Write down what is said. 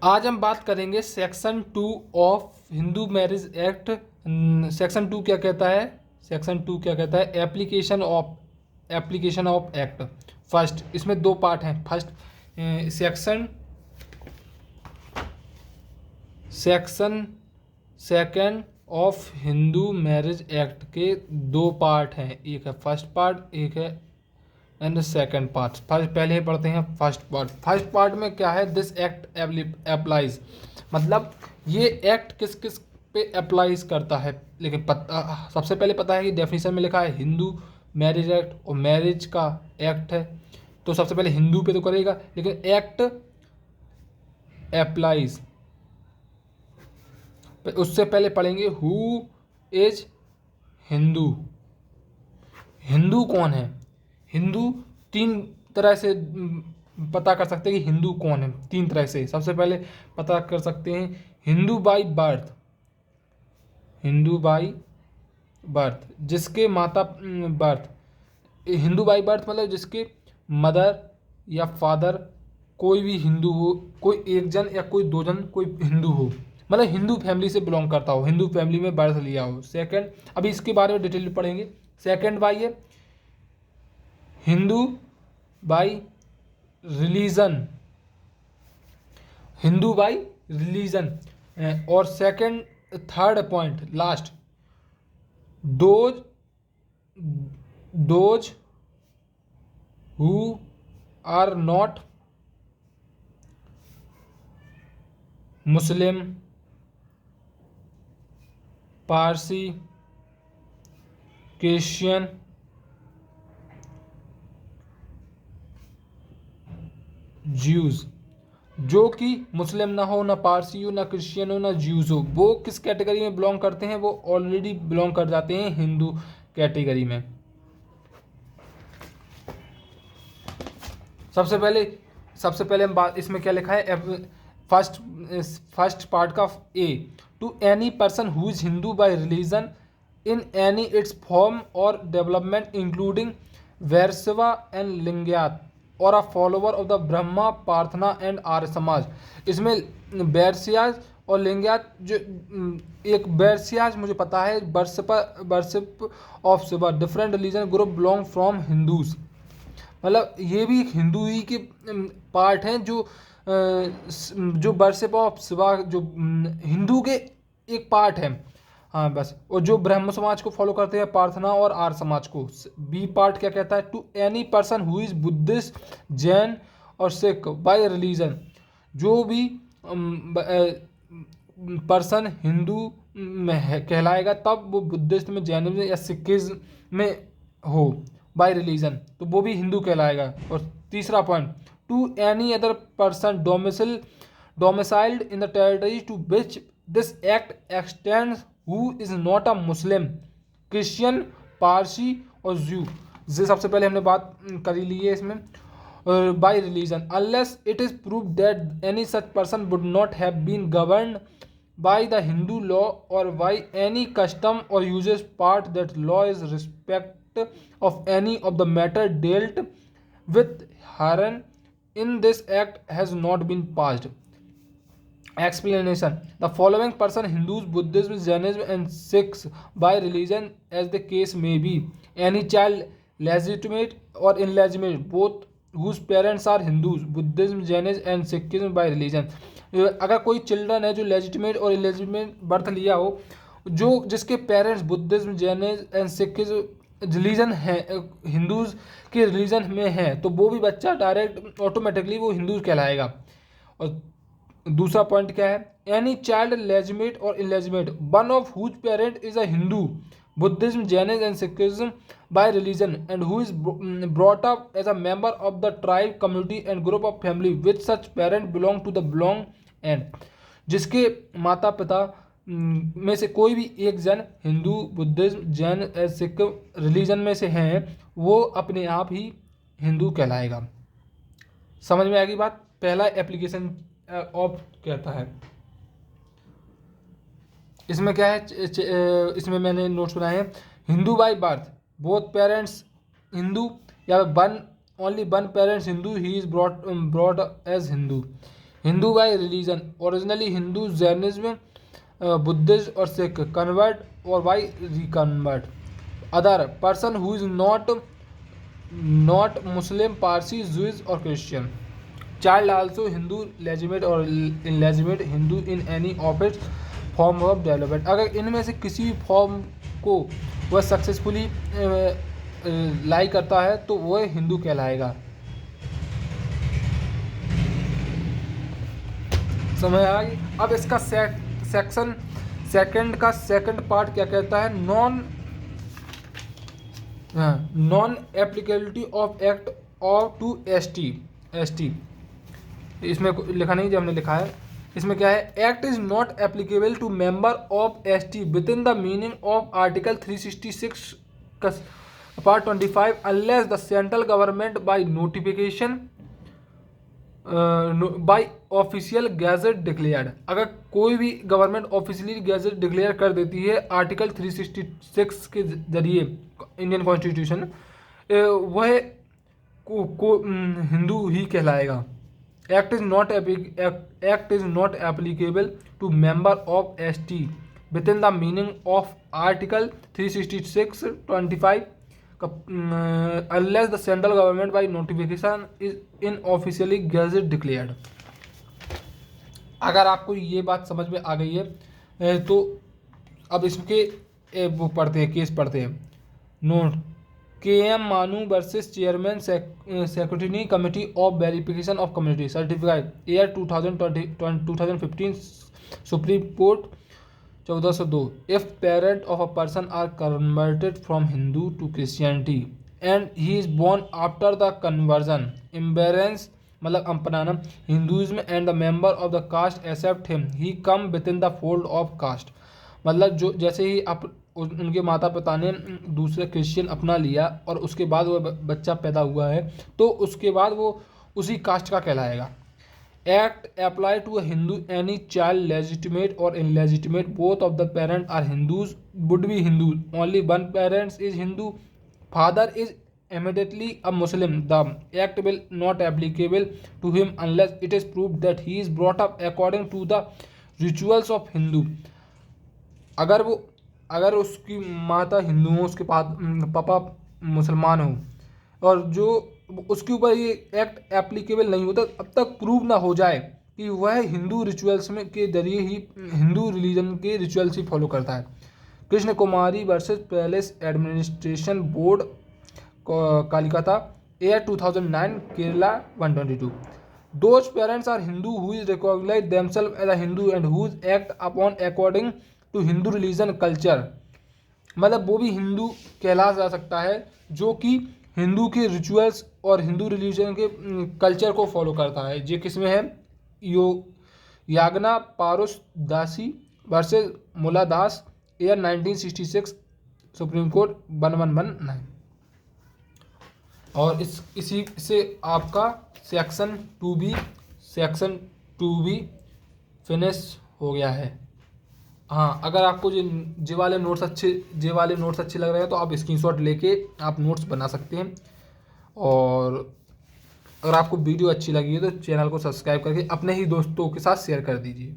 आज हम बात करेंगे section 2 of Hindu marriage act. Section 2 क्या कहता है? सेक्शन 2 क्या कहता है? Application of act. फर्स्ट, इसमें दो पार्ट हैं। First section section second of Hindu marriage act के दो पार्ट हैं, एक है फर्स्ट पार्ट, एक है एंड सेकंड पार्ट। फर्स्ट पहले ही पढ़ते हैं फर्स्ट पार्ट। फर्स्ट पार्ट में क्या है? दिस एक्ट अप्लाइज, मतलब ये एक्ट किस किस पे अप्लाइज करता है। लेकिन सबसे पहले पता है कि डेफिनेशन में लिखा है हिंदू मैरिज एक्ट, और मैरिज का एक्ट है तो सबसे पहले हिंदू पे तो करेगा, लेकिन एक्ट अप्लाइज उससे पहले पढ़ेंगे हु इज हिंदू। हिंदू कौन है? हिंदू तीन तरह से पता कर सकते हैं कि हिंदू कौन है। तीन तरह से सबसे पहले पता कर सकते हैं Hindu by birth. Hindu by birth जिसके माता बर्थ हिंदू बाई बर्थ मतलब जिसके मदर या फादर कोई भी हिंदू हो, कोई एक जन या कोई दो जन कोई हिंदू हो, मतलब हिंदू फैमिली से बिलोंग करता हो, हिंदू फैमिली में बर्थ लिया हो। सेकंड, अभी इसके बारे में डिटेल पढ़ेंगे। सेकंड बाई है Hindu by religion, Hindu by religion. और second, third point last, those those who are not Muslim, Parsi, Christian, Jews. जो कि मुस्लिम ना हो, ना पारसी हो, ना क्रिश्चियन हो, ना ज्यूज हो, वो किस कैटेगरी में बिलोंग करते हैं? वो ऑलरेडी बिलोंग कर जाते हैं हिंदू कैटेगरी में। सबसे पहले हम बात, इसमें क्या लिखा है? फर्स्ट पार्ट का A, to any person who is Hindu by religion in any its form और development including Vaishnava and Lingayat और a follower of the Brahma Prarthana and Arya Samaj. इसमें वैश्याज और लिंगायत, जो एक वैश्याज मुझे पता है, worship of Shiva, different religion group belong from Hindus, मतलब ये भी एक हिंदू ही के पार्ट हैं जो वर्शिप ऑफ शिवा, जो हिंदू के एक पार्ट है। हाँ बस, और जो ब्रह्म समाज को फॉलो करते हैं, प्रार्थना और आर्य समाज को। बी पार्ट क्या कहता है? To any person who is Buddhist, Jain और सिख बाय रिलीजन, जो भी पर्सन हिंदू में कहलाएगा तब वो बुद्धिस्ट में, जैनिज्म या सिखिज्म में हो बाय रिलीजन, तो वो भी हिंदू कहलाएगा। और तीसरा point, to any other person domiciled in the territory to which this act extends who is not a Muslim, Christian, Parsi और ज्यू। ये सबसे पहले हमने बात करी ली है इसमें। By religion unless it is prove that any such person would not have been governed by the Hindu law or by any custom or uses part that law is respect of any of the matter dealt with herein in this act has not been passed. Explanation: the following person Hindus, Buddhism, Jainism and Sikhs by religion as the case may be, any child legitimate or illegitimate both whose parents are Hindus, Buddhism, Jainism and Sikhism by religion। अगर कोई children है जो legitimate और illegitimate birth लिया हो, जो जिसके parents Buddhism, Jainism and Sikhism religion है, हिंदूज के रिलीजन में है, तो वो भी बच्चा डायरेक्ट ऑटोमेटिकली वो हिंदू कहलाएगा। और दूसरा पॉइंट क्या है? एनी चाइल्ड लेजिटिमेट और illegitimate one of whose parent is a Hindu, Buddhism, Jainism and Sikhism by religion and who is brought up as a member of the tribe, community and group of family which such parent belong to the belong and जिसके माता पिता में से कोई भी एक जन Hindu, Buddhism, Jain, Sikh religion में से हैं, वो अपने आप ही हिंदू कहलाएगा। समझ में आएगी बात? पहला एप्लीकेशन ऑफ कहता है। इसमें क्या है? इसमें मैंने नोट्स बनाए हैं। Hindu by birth both parents Hindu, या one only one parents Hindu, he is brought as Hindu. Hindu by religion, originally Hindu, Jainism, Buddhism और सिख, कन्वर्ट और by reconvert. Other person who is not Muslim, Parsi, Jews और Christian. Child also Hindu, legitimate और illegitimate Hindu in any of its form of development. अगर इनमें से किसी भी form को वह सक्सेसफुली लाई करता है तो वह हिंदू कहलाएगा। समझ आ गई। अब इसका सेक्शन सेकंड का सेकंड पार्ट क्या कहता है, नॉन एप्लीकेबिलिटी ऑफ एक्ट और टू एस टी। इसमें लिखा नहीं जो हमने लिखा है, इसमें क्या है, act is not applicable to member of S T within the meaning of article 366 part 25 unless the central government by notification by official gazette declared. अगर कोई भी गवर्नमेंट ऑफिशियली गैजेट डिक्लेयर कर देती है आर्टिकल 366 के जरिए Indian constitution, वह हिंदू ही कहलाएगा। Act is not applicable to member of S T within the meaning of article 366(25) unless the central government by notification is in officially gazette declared। अगर आपको ये बात समझ में आ गई है तो अब इसके वो पढ़ते हैं, केस पढ़ते हैं। Note, KM Manu versus chairman secretary committee of verification of community certificate year 2015 supreme court 1402। If parent of a person are converted from Hindu to Christianity and he is born after the conversion embrace मतलब अपनाना Hinduism and the member of the caste accept him he come within the fold of caste. मतलब जो जैसे ही उनके माता पिता ने दूसरे क्रिश्चियन अपना लिया और उसके बाद वो बच्चा पैदा हुआ है तो उसके बाद वो उसी कास्ट का कहलाएगा। Act apply to Hindu any child legitimate और illegitimate both of the parent are Hindus would be Hindu only one parents is Hindu father is immediately a Muslim, the act will not applicable to him unless it is proved that he is brought up according to the rituals of Hindu। अगर उसकी माता हिंदू हो, उसके पापा मुसलमान हो और जो उसके ऊपर ये एक्ट एप्लीकेबल नहीं होता अब तक प्रूव ना हो जाए कि वह हिंदू रिचुअल्स में के जरिए ही हिंदू रिलीजन के रिचुअल्स ही फॉलो करता है। Krishna Kumari versus palace administration board Calicut year 2009 Kerala 122। Those parents are Hindu who is recognise themself as a Hindu and whose act upon according to Hindu religion culture. मतलब वो भी हिंदू कहला जा सकता है जो कि हिंदू के रिचुअल्स और हिंदू रिलीजन के कल्चर को फॉलो करता है। ये किस में है, यागना पारुस दासी वर्सेस मुला दास ईयर 1966 सुप्रीम कोर्ट 1119। और इसी से आपका सेक्शन 2B फिनिश हो गया है। हाँ, अगर आपको जे वाले नोट्स अच्छे लग रहे हैं तो आप स्क्रीनशॉट लेके आप नोट्स बना सकते हैं। और अगर आपको वीडियो अच्छी लगी है तो चैनल को सब्सक्राइब करके अपने ही दोस्तों के साथ शेयर कर दीजिए।